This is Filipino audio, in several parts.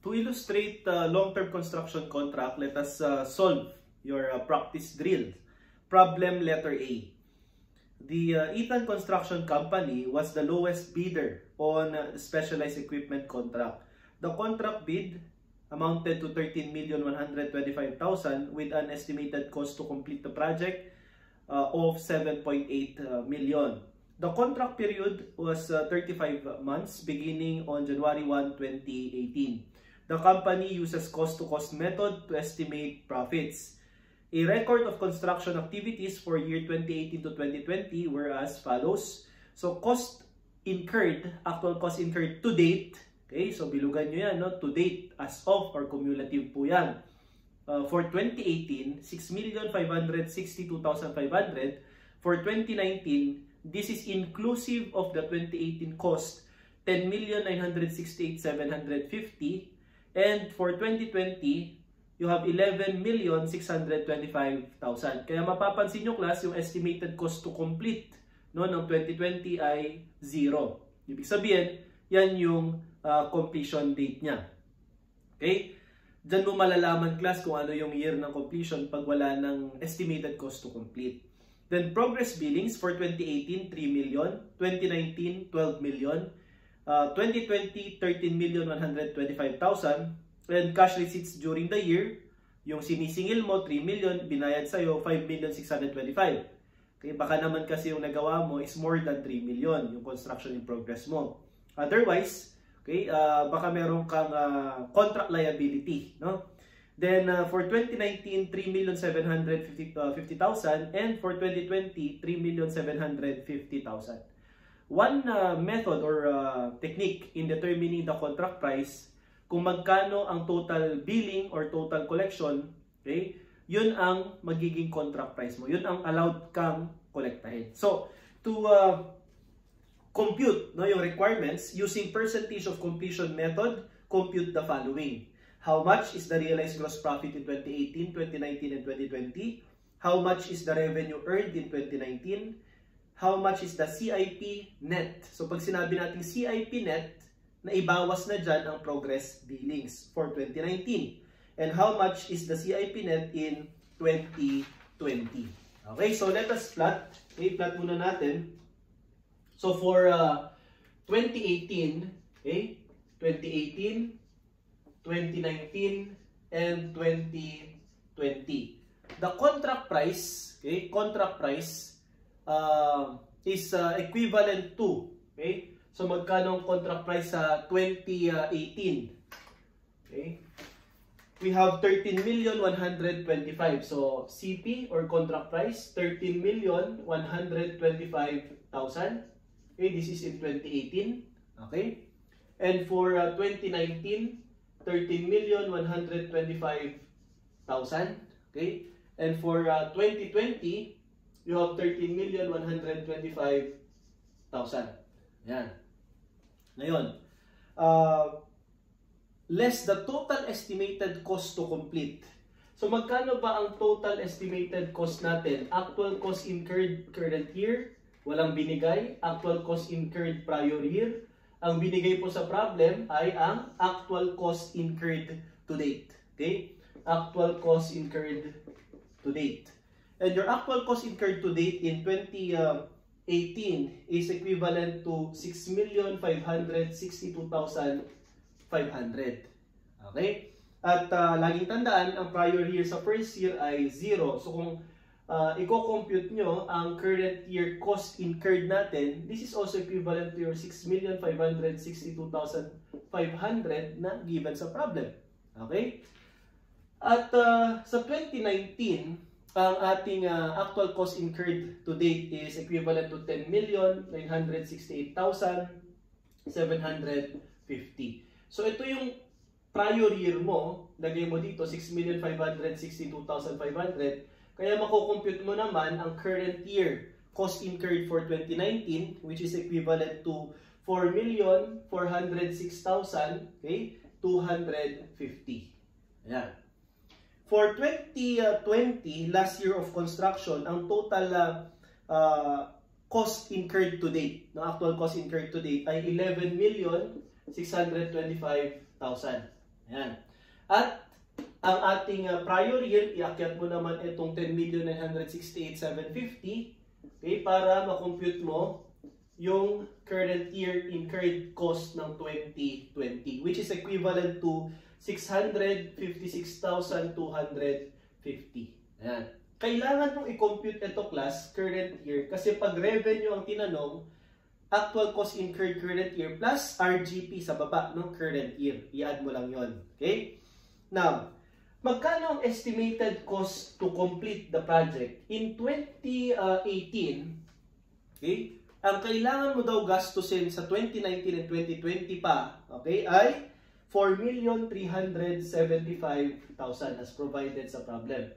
To illustrate long-term construction contract, let us solve your practice drill. Problem letter A. The Ethan Construction Company was the lowest bidder on specialized equipment contract. The contract bid amounted to 13,125,000 with an estimated cost to complete the project of 7.8 million. The contract period was 35 months beginning on January 1, 2018. The company uses cost-to-cost method to estimate profits. A record of construction activities for year 2018 to 2020 were as follows. So cost incurred, actual cost incurred to date. Okay, so bilugan nyo yan, no? To date, as of or cumulative po yan. For 2018, 6,562,500. For 2019, this is inclusive of the 2018 cost, 10,968,750. And for 2020, you have 11,625,000. Kaya mapapansin nyo, class, yung estimated cost to complete no, ng 2020 ay 0. Ibig sabihin, yan yung completion date niya. Okay? Diyan mo malalaman, class, kung ano yung year ng completion pag wala ng estimated cost to complete. Then progress billings for 2018, 3 million. 2019, 12 million. 2020, 13,125,000. And cash receipts during the year, yung sinisingil mo, 3 million, binayad sa'yo, 5,625,000. Okay, baka naman kasi yung nagawa mo is more than 3 million, yung construction in progress mo. Otherwise, okay, baka meron kang contract liability, no? Then for 2019, 3,750,000 and for 2020, 3,750,000. One method or technique in determining the contract price, kung magkano ang total billing or total collection, okay, yun ang magiging contract price mo. Yun ang allowed kang kolektahin. So, to compute no, yung requirements, using percentage of completion method, compute the following. How much is the realized gross profit in 2018, 2019, and 2020? How much is the revenue earned in 2019? How much is the CIP net? So pag sinabi natin CIP net, naibawas na dyan ang progress billings for 2019. And how much is the CIP net in 2020? Okay, so let us plot. Okay, plot muna natin. So for 2018, okay, 2018, 2019, and 2020. The contract price, okay, contract price is equivalent to, okay, so magkano ang contract price sa 2018? Okay, we have 13,125,000. So CP or contract price, 13,125,000. Okay, this is in 2018. Okay, and for 2019, 13,125,000. Okay, and for 2020, you have 13,125,000. Yan. Ngayon, less the total estimated cost to complete. So magkano ba ang total estimated cost natin? Actual cost incurred current year, walang binigay. Actual cost incurred prior year. Ang binigay po sa problem ay ang actual cost incurred to date. Okay? Actual cost incurred to date. And your actual cost incurred to date in 2018 is equivalent to 6,562,500. Okay? At laging tandaan, ang prior year sa first year ay 0. So kung i-compute nyo ang current year cost incurred natin, this is also equivalent to your 6,562,500 na given sa problem. Okay? At sa 2019, ang ating actual cost incurred to date is equivalent to 10,968,750. So ito yung prior year mo, lagay mo dito 6,562,500. Kaya mako-compute mo naman ang current year cost incurred for 2019, which is equivalent to 4,406,250. Ayan. For 2020, last year of construction, ang total cost incurred to date, no, actual cost incurred to date ay 11,625,000. Ayan. At ang ating prior year, iakyat mo naman itong 10,968,750, okay, para makompute mo yung current year incurred cost ng 2020, which is equivalent to 656,250. Ayan. Kailangan mong i-compute ito, class, current year, kasi pag revenue ang tinanong, actual cost incurred current year plus RGP sa baba ng current year. I-add mo lang yon. Okay? Now, magkano ang estimated cost to complete the project? In 2018, okay, ang kailangan mo daw gastusin sa 2019 and 2020 pa, okay, ay 4,375,000 as provided sa problem.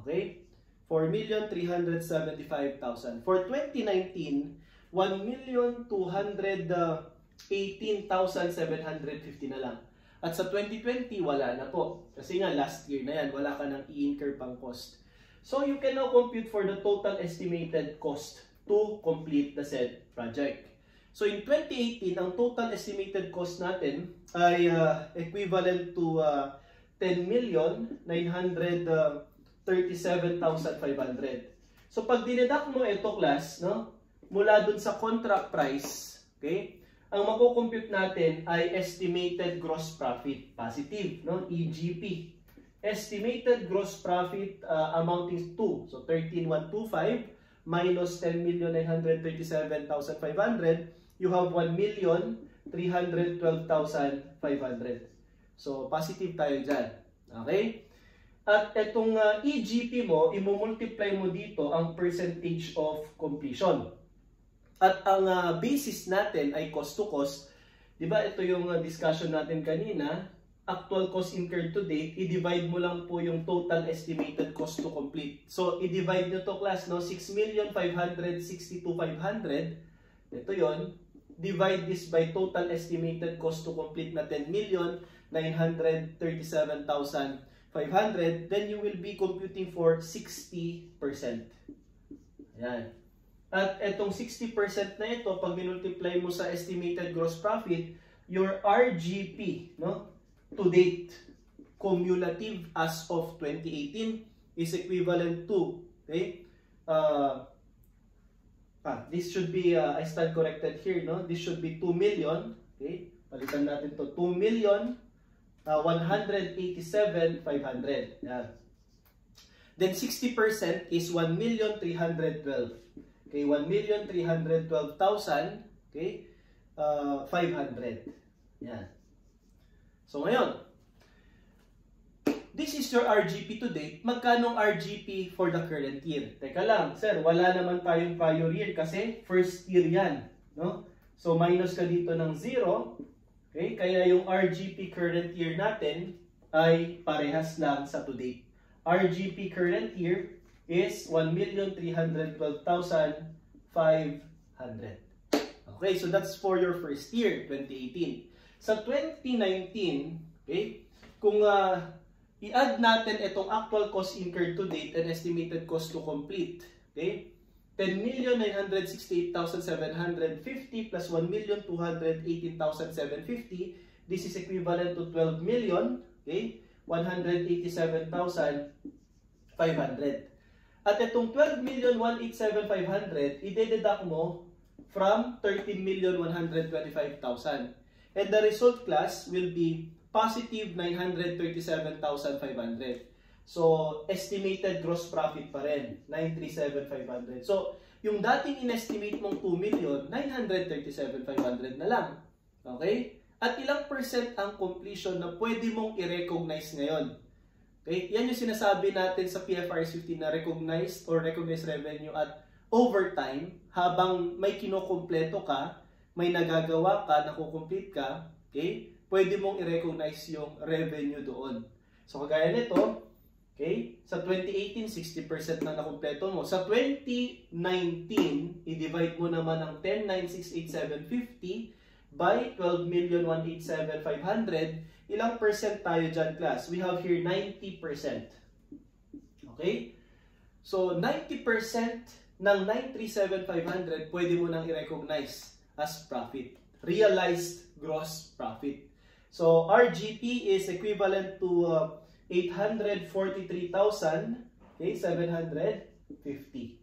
Okay? 4,375,000. For 2019, 1,218,750 na lang. At sa 2020, wala na po. Kasi nga, last year na yan, wala ka nang i-incur pang cost. So, you can now compute for the total estimated cost to complete the said project. So, in 2018, ang total estimated cost natin ay equivalent to 10,937,500. So, pag dineduct mo ito, class, no, mula dun sa contract price, okay, ang mako-compute natin ay estimated gross profit, positive, no? EGP. Estimated gross profit amounting to, so 13,125 minus 10,937,500, you have 1,312,500. So, positive tayo dyan. Okay? At itong EGP mo, imumultiply mo dito ang percentage of completion. At ang basis natin ay cost to cost. Di ba ito yung discussion natin kanina, actual cost incurred to date, i-divide mo lang po yung total estimated cost to complete. So, i-divide nyo to, class, no? 6,562,500. Ito yon. Divide this by total estimated cost to complete na 10,937,500. Then you will be computing for 60%. Ayan. At itong 60% na ito, pag multiply mo sa estimated gross profit, your RGP, no, to date, cumulative as of 2018, is equivalent to, okay, this should be, I stand corrected here, no, this should be 2 million, okay, palitan natin to 2,187,500. Yeah. Then 60% is 1,312,000. Okay, 1,312,000, okay, 500. Yan. So ngayon, this is your RGP to date. Magkano RGP for the current year? Teka lang, sir, wala naman tayong prior year kasi first year yan, no? So minus ka dito ng 0. Okay, kaya yung RGP current year natin ay parehas lang sa to date. RGP current year is 1,312,500. Okay, so that's for your first year, 2018. Sa 2019, okay, kung i-add natin itong actual cost incurred to date and estimated cost to complete, okay, 10,968,750 plus 1,218,750, this is equivalent to 12,000,000, okay, 187,500. At itong 12,187,500, i-deduct mo from 13,125,000. And the result, class, will be positive 937,500. So, estimated gross profit pa rin, 937,500. So, yung dating in-estimate mong 2 million, 937,500 na lang. Okay? At ilang percent ang completion na pwede mong i-recognize ngayon? Okay? Yan yung sinasabi natin sa PFRS 15 na recognized or recognized revenue at overtime, habang may kinokompleto ka, may nagagawa ka, nakukomplete ka, okay? Pwede mong i-recognize yung revenue doon. So, kagaya nito, okay? Sa 2018, 60% na nakumpleto mo. Sa 2019, i-divide mo naman ang 10,968,750 by 12,187,500. Ilang percent tayo dyan, class? We have here 90%. Okay? So, 90% ng 937,500 pwede mo nang i-recognize as profit. Realized gross profit. So RGP is equivalent to 843,000, okay, 750.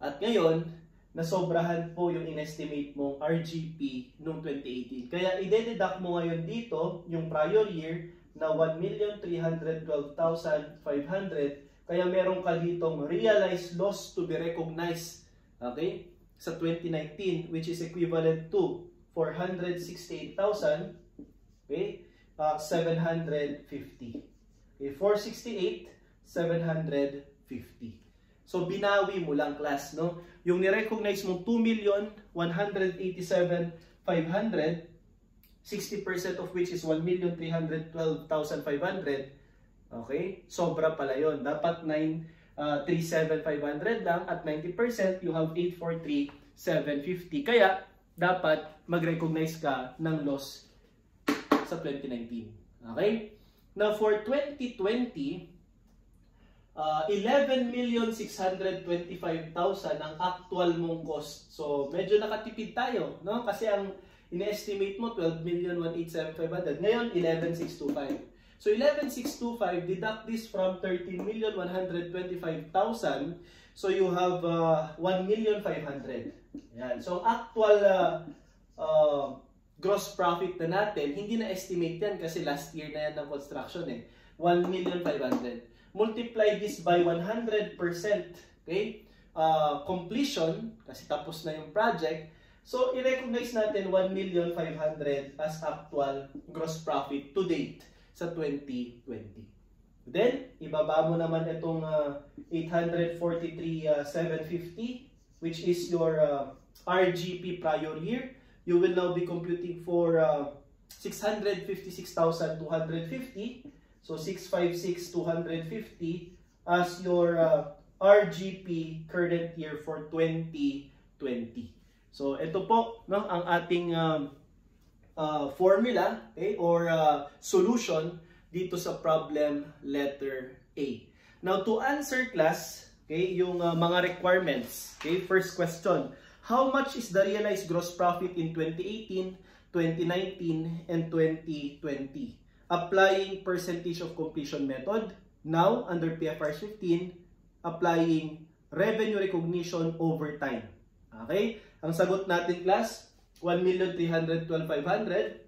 At ngayon, nasobrahan po yung inestimate mong RGP noong 2018. Kaya i-deduct mo ngayon dito yung prior year na 1,312,500. Kaya meron ka ditong realized loss to be recognized, okay, sa 2019, which is equivalent to 468,000, okay, 750. Okay, 468, 750. So binawi mo lang, class, no? Yung ni-recognize mong 2,187,500, 60% of which is 1,312,500. Okay? Sobra pala yon. Dapat 937,500 lang at 90% you have 843,750. Kaya dapat mag-recognize ka ng loss sa 2019. Okay? Now for 2020, 11,625,000 ang actual mong cost. So medyo nakatipid tayo, no? Kasi ang ini-estimate mo 12,187,500. Ngayon 11,625. So 11,625, deduct this from 13,125,000. So you have 1,500,000. Yan. So actual gross profit na natin, hindi na estimate yan kasi last year na yan ng construction eh. 1,500,000. Multiply this by 100%, okay? Completion, kasi tapos na yung project. So i-recognize natin 1,500,000 as actual gross profit to date sa 2020. Then, ibaba mo naman itong 843,750, which is your RGP prior year. You will now be computing for 656,250. So 656,250 as your RGP current year for 2020. So ito po, no, ang ating formula, okay, or solution dito sa problem letter A. Now to answer, class, okay, yung mga requirements. Okay, first question. How much is the realized gross profit in 2018, 2019, and 2020? Applying percentage of completion method. Now, under PFRS 15, applying revenue recognition over time. Okay? Ang sagot natin, class, 1,312,500,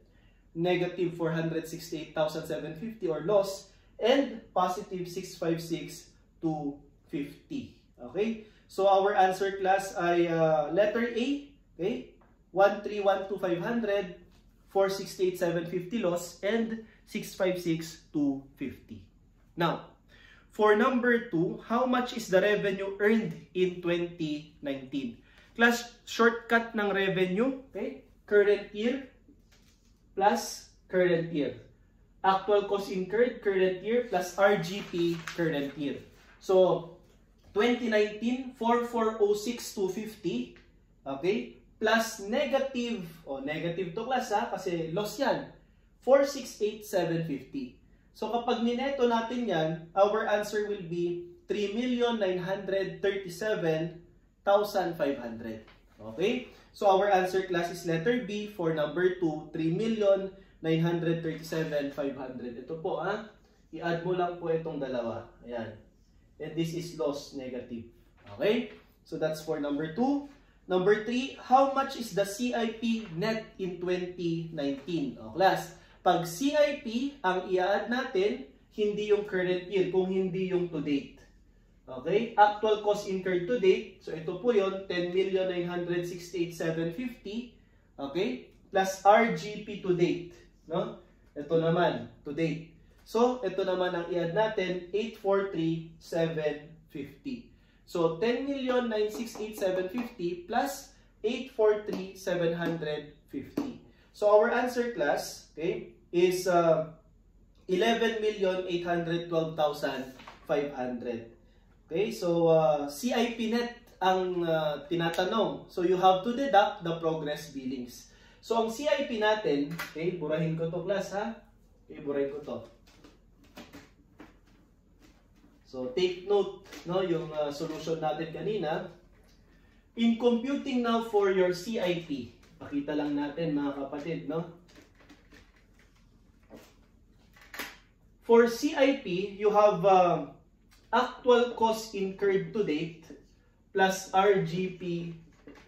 negative 468,750 or loss, and positive 656,250. Okay? So, our answer, class, ay letter A, okay? 1,312,500, 468,750 loss, and 656,250. Now, for number 2, how much is the revenue earned in 2019? Class, shortcut ng revenue, okay? Current year plus current year. Actual cost incurred, current year, plus RGP, current year. So, 2019, 4,406,250, okay? Plus negative, negative to, class, ha, kasi loss yan, 468,750. So kapag nineto natin yan, our answer will be 3,937,500. Okay? So our answer, class, is letter B for number 2, 3,937,500. Ito po, ha? I-add mo lang po itong dalawa. Ayan. And this is loss, negative. Okay? So that's for number 2. Number 3, how much is the CIP net in 2019? O, class, pag CIP, ang i-add natin, hindi yung current year, kung hindi yung to date. Okay? Actual cost incurred to date. So ito po yun, 10,968,750. Okay? Plus RGP to date. No? Ito naman, to date. So, ito naman ang i-add natin, 843,750. So, 10,968,750 plus 843,750. So, our answer, class, okay, is 11,812,500. Okay, so CIP net ang tinatanong. So, you have to deduct the progress billings. So, ang CIP natin, okay, burahin ko to, class, ha? Okay, burahin ko to. So, take note, no, yung solution natin kanina. In computing now for your CIP, pakita lang natin, mga kapatid, no? For CIP, you have actual cost incurred to date plus RGP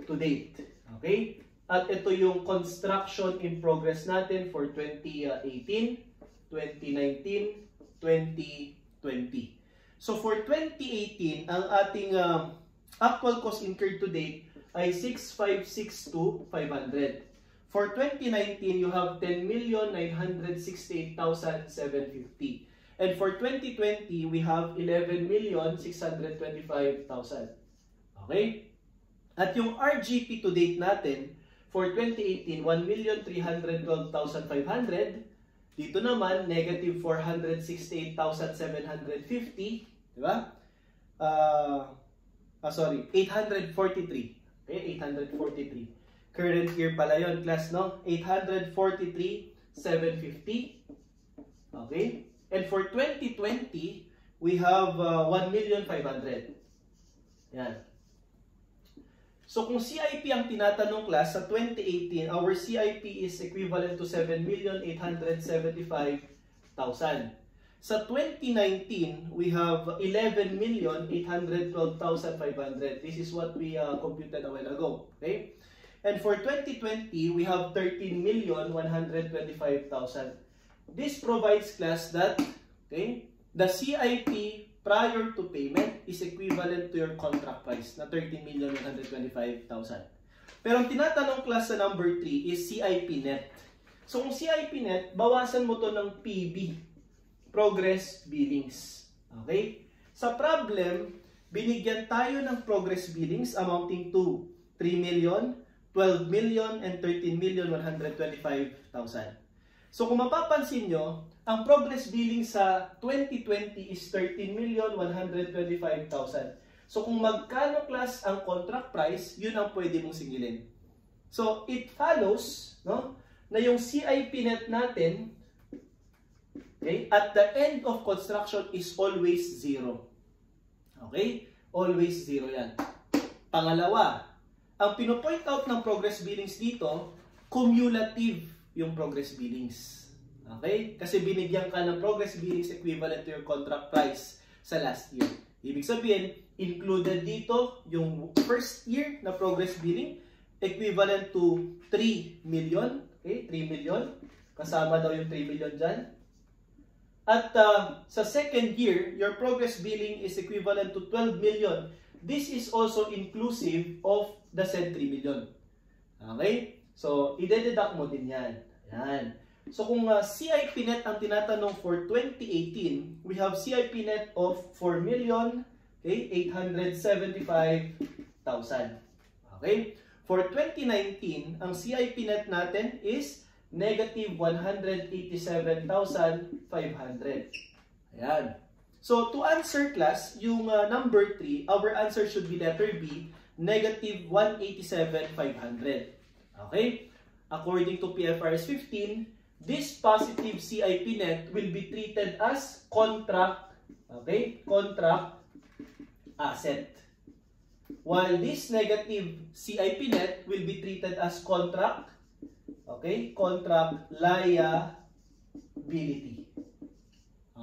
to date. Okay? At ito yung construction in progress natin for 2018, 2019, 2020. So for 2018, ang ating actual cost incurred to date ay 6,562,500. For 2019, you have 10,968,750. And for 2020, we have 11,625,000. Okay? At yung RGP to date natin, for 2018, 1,312,500. Dito naman, negative 468,750. Diba? 843. Okay, 843. Current year pala yun, class, no? 843,750. Okay? And for 2020, we have 1,500,000. Yan. So kung CIP ang tinatanong class, sa 2018, our CIP is equivalent to 7,875,000. Sa 2019, we have 11,812,500. This is what we computed a while ago. Okay? And for 2020, we have 13,125,000. This provides class that the CIP prior to payment is equivalent to your contract price na 13,125,000. Pero ang tinatanong class sa number 3 is CIP net. So kung CIP net, bawasan mo to ng PB, progress billings. Okay? Sa problem, binigyan tayo ng progress billings amounting to 3 million, 12 million, and 13,125,000. So kung mapapansin nyo, ang progress billing sa 2020 is 13,125,000. So kung magkano class ang contract price, yun ang pwede mong singilin. So it follows, no, na yung CIP net natin, okay, at the end of construction is always 0. Okay? Always 0 yan. Pangalawa, ang pinopoint out ng progress billings dito, cumulative yung progress billings. Okay? Kasi binigyan ka ng progress billings equivalent to your contract price sa last year. Ibig sabihin, included dito yung first year na progress billing equivalent to 3 million. Okay? 3 million. Kasama daw yung 3 million dyan. At sa second year, your progress billing is equivalent to 12 million. This is also inclusive of the said 3 million. Okay? So, ide-deduct mo din yan. Yan. So, kung CIP net ang tinatanong for 2018, we have CIP net of 4,875,000. Okay? For 2019, ang CIP net natin is negative 187,500. Ayan. So, to answer class, yung number 3, our answer should be letter B, negative 187,500. Okay? According to PFRS 15, this positive CIP net will be treated as contract, okay? Contract asset. While this negative CIP net will be treated as contract, okay? Contract liability.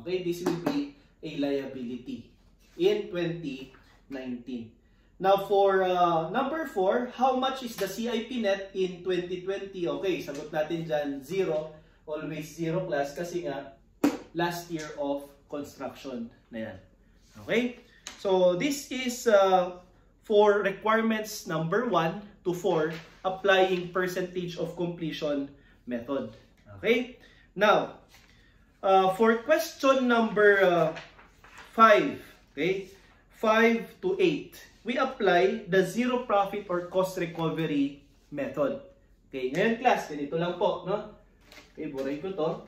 Okay, this will be a liability in 2019. Now for number 4, how much is the CIP net in 2020? Okay, sagot natin dyan 0. Always 0 class kasi nga last year of construction na yan. Okay? So this is for requirements number 1 to 4, applying percentage of completion method. Okay? Now, for question number 5, okay? 5 to 8. We apply the zero profit or cost recovery method. Okay, ngayon class, ganito lang po, no? Okay, buray ko to.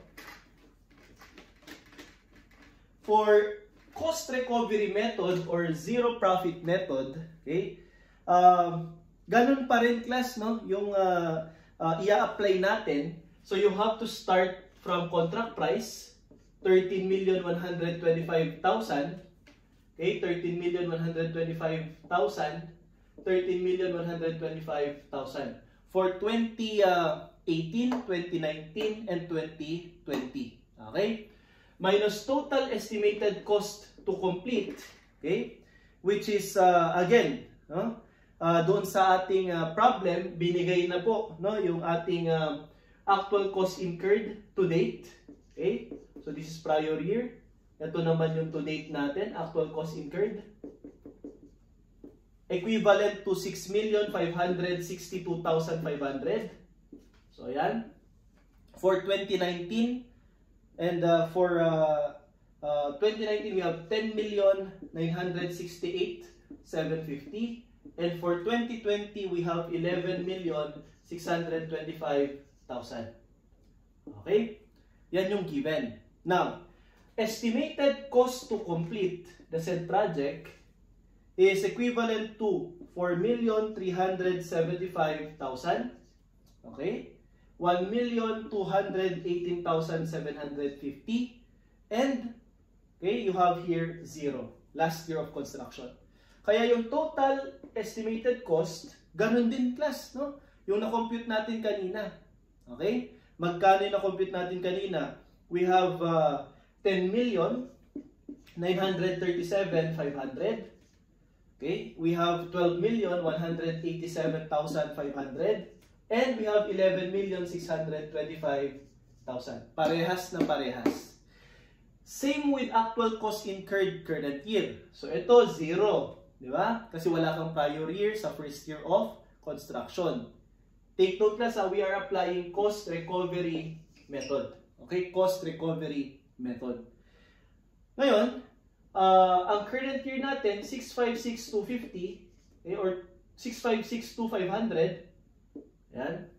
For cost recovery method or zero profit method, okay, ganun pa rin class, no? Yung i-apply natin. So you have to start from contract price, 13,125,000. Okay, 13,125,000, 13,125,000 for 2018, 2019, and 2020. Okay? minus total estimated cost to complete, okay, which is again, no, doon sa ating problem, binigay na po, no, yung ating actual cost incurred to date. Okay, so this is prior year. Ito naman yung to date natin, actual cost incurred. Equivalent to 6,562,500. So ayan. For 2019 and for 2019 we have 10,968,750. And for 2020 we have 11,625,000. Okay? Yan yung given. Now, estimated cost to complete the said project is equivalent to 4,375,000. Okay? 1,218,750. And, okay, you have here 0. Last year of construction. Kaya yung total estimated cost, ganun din class, no? Yung na-compute natin kanina. Okay? Magkano yung na-compute natin kanina? We have 10,937,500. Okay? We have 12,187,500. And we have 11,625,000. Parehas na parehas. Same with actual cost incurred current year. So ito 0, di ba? Kasi wala kang prior year sa first year of construction. Take note class, we are applying cost recovery method. Okay, cost recovery method. Ngayon, ang current year natin 656,250, okay, or 656,500. Yan.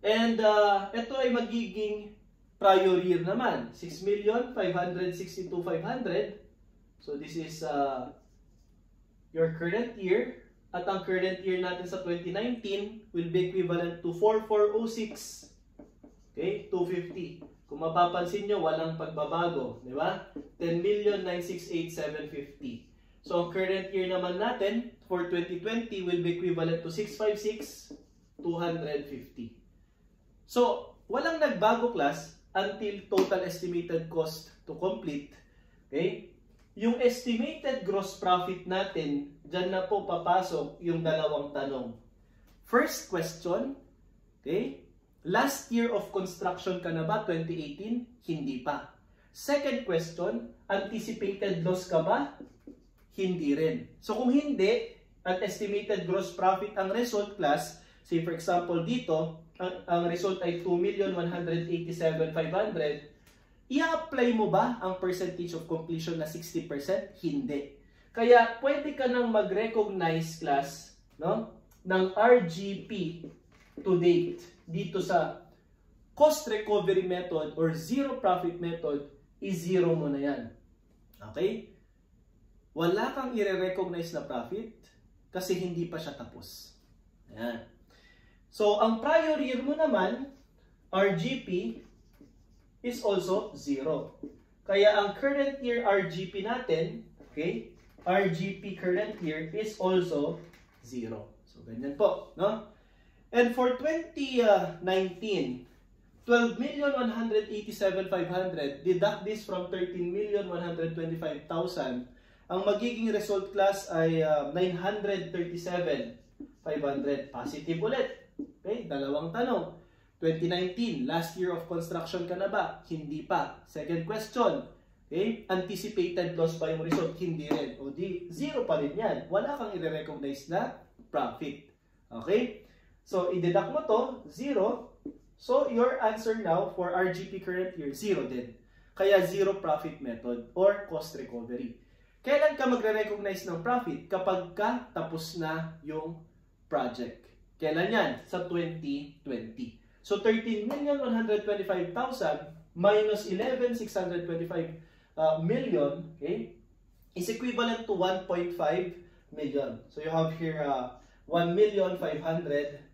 And ito ay magiging prior year naman, 6,562,500. So this is your current year. At ang current year natin sa 2019 will be equivalent to 4,406. Okay, 250. Kung mapapansin nyo, walang pagbabago, di ba? 10,968,750. So ang current year naman natin for 2020 will be equivalent to 656,250. So walang nagbago class until total estimated cost to complete. Okay? Yung estimated gross profit natin, dyan na po papasok yung dalawang tanong. First question, okay? Last year of construction ka na ba, 2018? Hindi pa. Second question, anticipated loss ka ba? Hindi rin. So kung hindi, at estimated gross profit ang result class, say for example dito, ang result ay 2,187,500, i-apply mo ba ang percentage of completion na 60%? Hindi. Kaya pwede ka nang mag-recognize class, no, ng RGP to date dito sa cost recovery method or zero profit method, i-zero mo na yan. Okay? Wala kang i-recognize na profit kasi hindi pa siya tapos. Ayan. So, ang prior year mo naman, RGP, is also 0. Kaya ang current year RGP natin, okay, RGP current year is also 0. So, ganyan po, no? And for 2019, 12,187,500, deduct this from 13,125,000, ang magiging result class ay 937,500. Positive ulit. Okay, dalawang tanong. 2019, last year of construction ka na ba? Hindi pa. Second question, okay, anticipated loss ba yung result? Hindi rin. O di, 0 pa rin yan. Wala kang i-recognize na profit. Okay? So, i-deduct mo to, 0. So, your answer now for RGP current year, 0 din. Kaya, zero profit method or cost recovery. Kailan ka magre-recognize ng profit? Kapag ka tapos na yung project. Kailan yan? Sa 2020. So, 13,125,000 minus 11,625 million, okay, is equivalent to 1.5 million. So, you have here 1,500,000.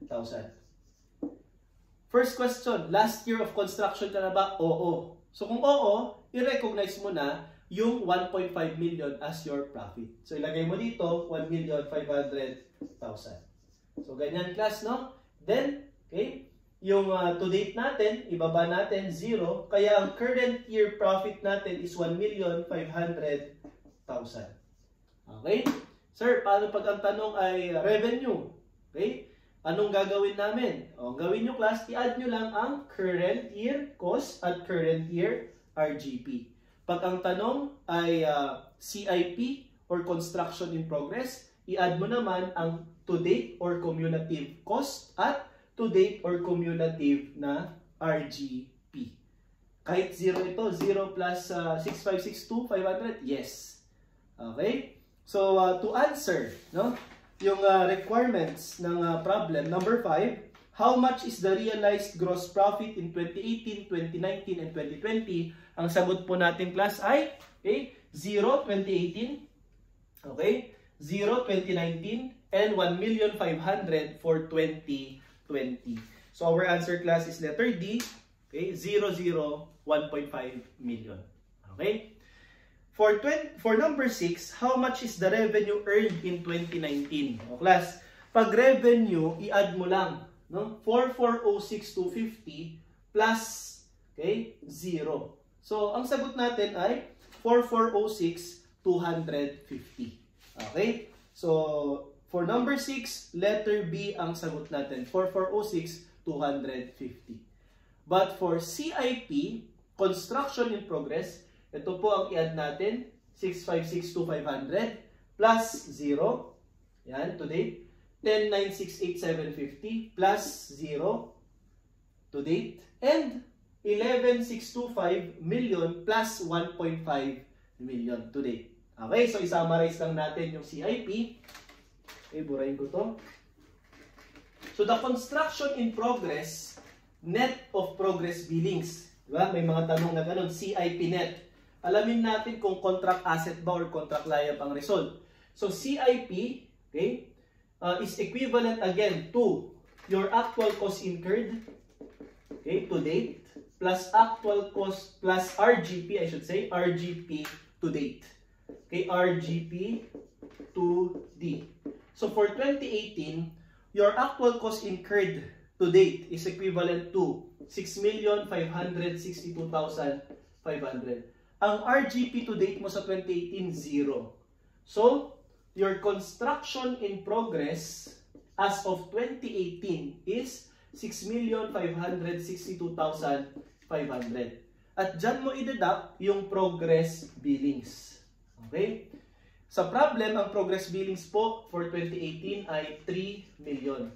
First question, last year of construction ka na ba? Oo. So, kung oo, i-recognize mo na yung 1.5 million as your profit. So, ilagay mo dito, 1,500,000. So, ganyan class, no? Then, okay, yung to date natin, ibaba natin 0. Kaya ang current year profit natin is 1,500,000. Okay? Sir, paano pag ang tanong ay revenue? Okay? Anong gagawin namin? O, gawin nyo class, i-add nyo lang ang current year cost at current year RGP. Pag ang tanong ay CIP or construction in progress, i-add mo naman ang to date or cumulative cost at to date or cumulative na RGP. Kahit 0 ito, 0 plus 6562, 500, yes. Okay? So, to answer, no, yung requirements ng problem, number 5, how much is the realized gross profit in 2018, 2019, and 2020? Ang sagot po natin, class, ay okay, 0, 2018, okay, 0, 2019, and 1,500,000 for 2020. So our answer, class, is letter D, okay, 0, 0, 1.5 million. Okay? For number 6, how much is the revenue earned in 2019? O class, pag revenue, i-add mo lang, no? 4406,250 plus, okay, 0. So ang sagot natin ay 4406,250. Okay? So for number 6, letter B ang sagot natin, 4406,250. But for CIP, construction in progress, ito po ang i-add natin, 656,500 plus 0, yan, to date, 10,968,750 plus 0, to date, and 11,625 million plus 1.5 million to date. Okay, so i-summarize lang natin yung CIP. Okay, burahin ko to. So the construction in progress, net of progress billings. Diba? May mga tanong na ganun, CIP net. Alamin natin kung contract asset ba or contract liability ang result. So CIP, okay, is equivalent again to your actual cost incurred, okay, to date, plus actual cost plus RGP, I should say, RGP to date. Okay, RGP to D. So for 2018, your actual cost incurred to date is equivalent to 6,562,500. Ang RGP to date mo sa 2018, 0. So, your construction in progress as of 2018 is 6,562,500. At dyan mo i-deduct yung progress billings. Okay? Sa problem, ang progress billings po for 2018 ay 3 million.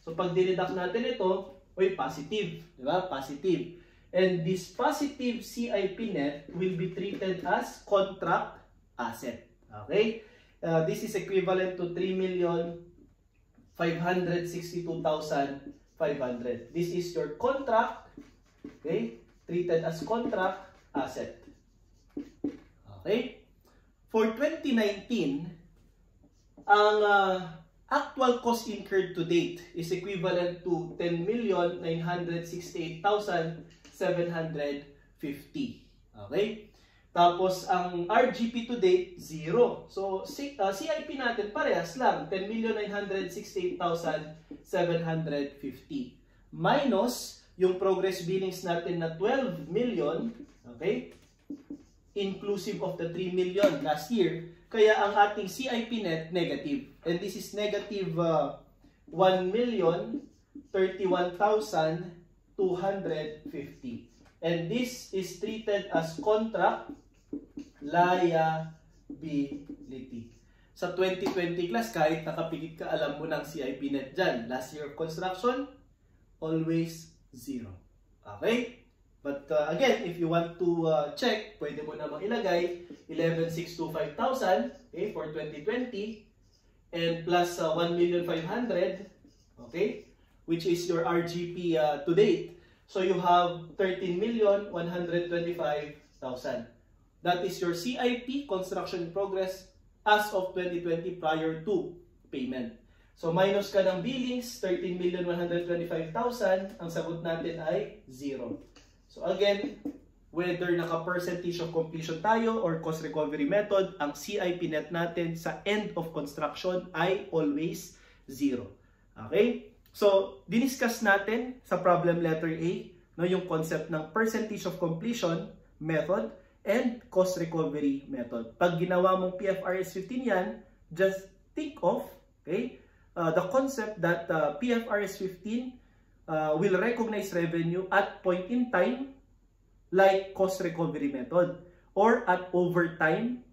So pag dideduct natin ito, oy, positive. Diba? Positive. And this positive CIP net will be treated as contract asset. Okay? This is equivalent to 3,562,500. This is your contract, okay? Treated as contract asset. Okay? For 2019, ang actual cost incurred to date is equivalent to 10,968,750. Okay? Tapos, ang RGP to date, 0. So, CIP natin parehas lang, 10,968,750. Minus yung progress billings natin na 12 million, okay? Inclusive of the 3 million last year. Kaya ang ating CIP net, negative. And this is negative 1,031,250. And this is treated as contract liability. Sa 2020 class, kahit nakapikit ka, alam mo ng CIP net dyan. Last year of construction, always 0. Okay? But again, if you want to check, pwede mo namang ilagay 11,625,000, okay, for 2020 and plus 1,500,000, okay, which is your RGP to date. So you have 13,125,000. That is your CIP, construction in progress, as of 2020 prior to payment. So minus ka ng billings, 13,125,000, ang sagot natin ay 0. So again, whether naka-percentage of completion tayo or cost recovery method, ang CIP net natin sa end of construction ay always 0. Okay? So, diniscuss natin sa problem letter A, no, yung concept ng percentage of completion method and cost recovery method. Pag ginawa mong PFRS 15 yan, just think of, okay, the concept that PFRS 15 will recognize revenue at point in time like cost recovery method, or at overtime,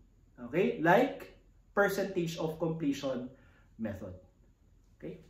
okay, like percentage of completion method. Okay?